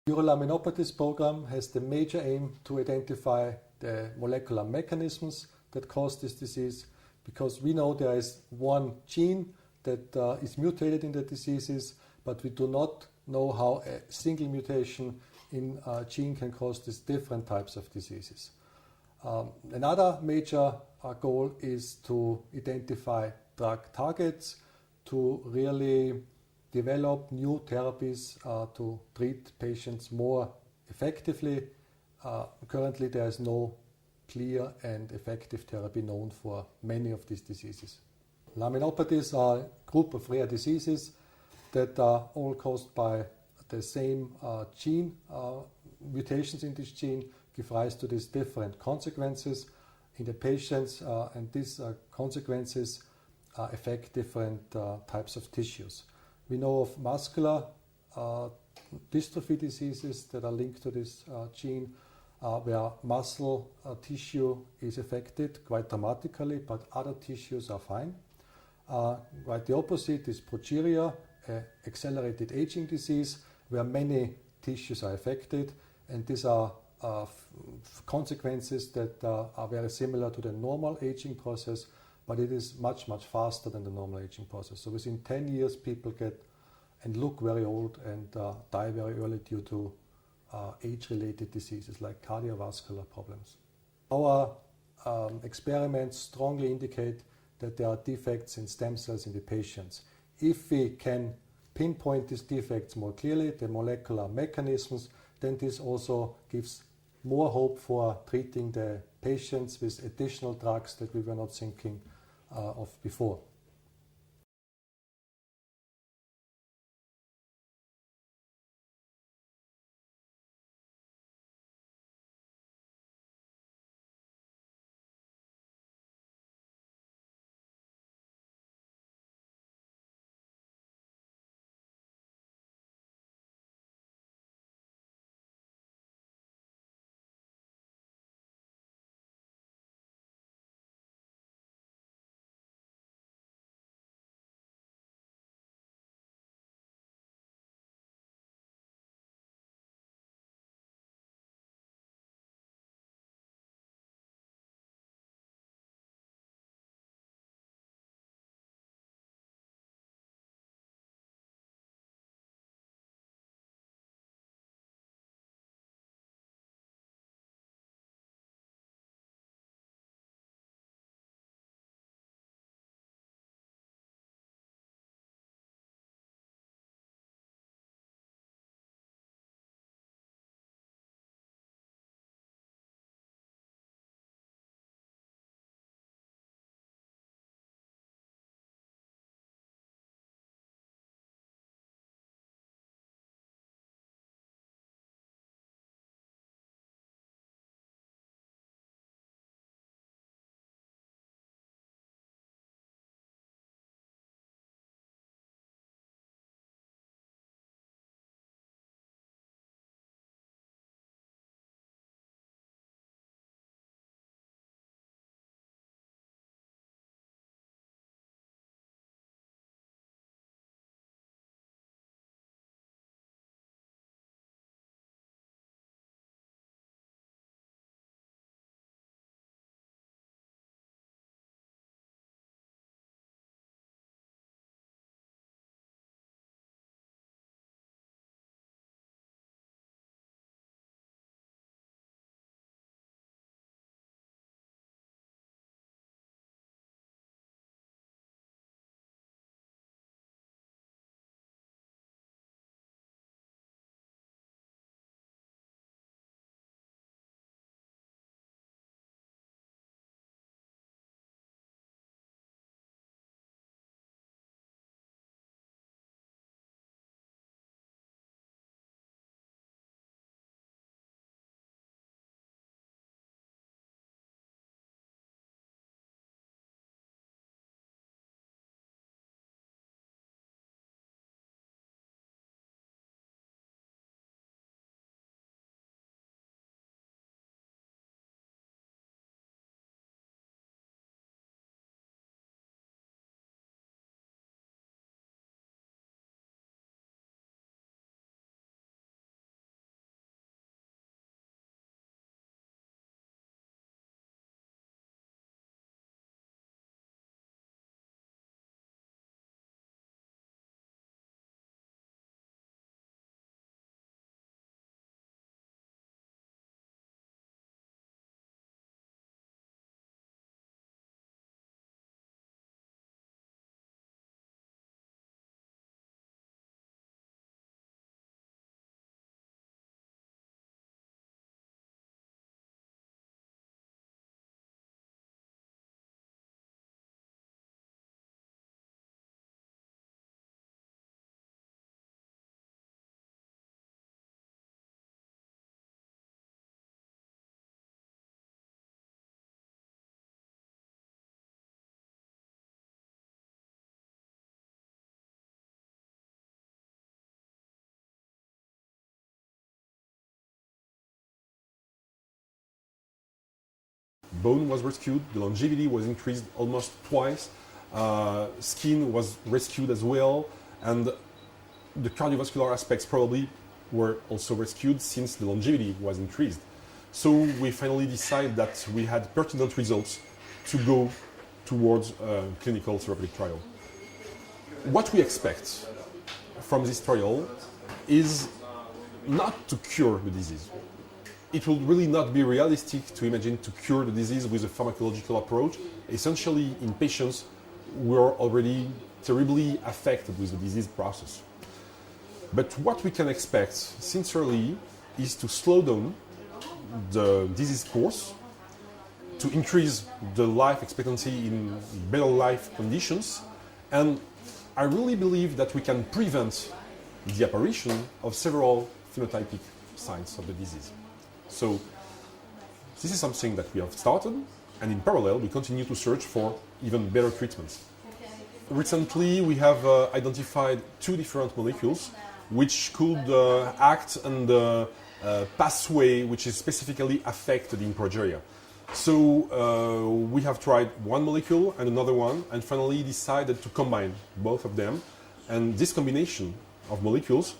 Neurolaminopathies program has the major aim to identify the molecular mechanisms that cause this disease, because we know there is one gene that is mutated in the diseases, but we do not know how a single mutation in a gene can cause these different types of diseases. Another major goal is to identify drug targets to really develop new therapies to treat patients more effectively. Currently, there is no clear and effective therapy known for many of these diseases. Laminopathies are a group of rare diseases that are all caused by the same gene. Mutations in this gene give rise to these different consequences in the patients, and these consequences affect different types of tissues. We know of muscular dystrophy diseases that are linked to this gene, where muscle tissue is affected quite dramatically, but other tissues are fine. Right, the opposite is progeria, accelerated aging disease, where many tissues are affected, and these are consequences that are very similar to the normal aging process, but it is much, much faster than the normal aging process. So within 10 years, people get and look very old and die very early due to age-related diseases like cardiovascular problems. Our experiments strongly indicate that there are defects in stem cells in the patients. If we can pinpoint these defects more clearly, the molecular mechanisms, then this also gives more hope for treating the patients with additional drugs that we were not thinking of before. bone was rescued, the longevity was increased almost twice, skin was rescued as well, and the cardiovascular aspects probably were also rescued since the longevity was increased. So we finally decided that we had pertinent results to go towards a clinical therapeutic trial. What we expect from this trial is not to cure the disease. It will really not be realistic to imagine to cure the disease with a pharmacological approach, essentially in patients who are already terribly affected with the disease process. But what we can expect sincerely is to slow down the disease course, to increase the life expectancy in better life conditions, and I really believe that we can prevent the apparition of several phenotypic signs of the disease. So this is something that we have started, and in parallel we continue to search for even better treatments. Recently we have identified 2 different molecules which could act on the pathway which is specifically affected in progeria. So we have tried one molecule and another one, and finally decided to combine both of them. And this combination of molecules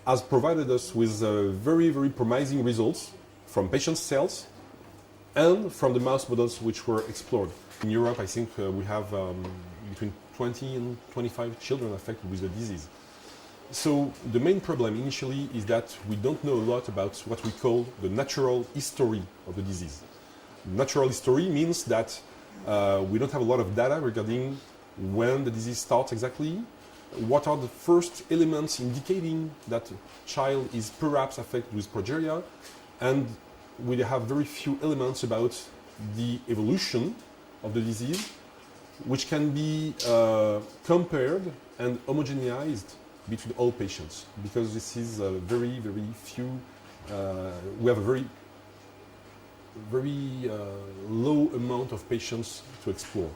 has provided us with very, very promising results from patient cells and from the mouse models which were explored. In Europe, I think we have between 20 and 25 children affected with the disease. So the main problem initially is that we don't know a lot about what we call the natural history of the disease. Natural history means that we don't have a lot of data regarding when the disease starts exactly, what are the first elements indicating that a child is perhaps affected with progeria, and we have very few elements about the evolution of the disease, which can be compared and homogenized between all patients, because this is a very, very few, we have a very low amount of patients to explore.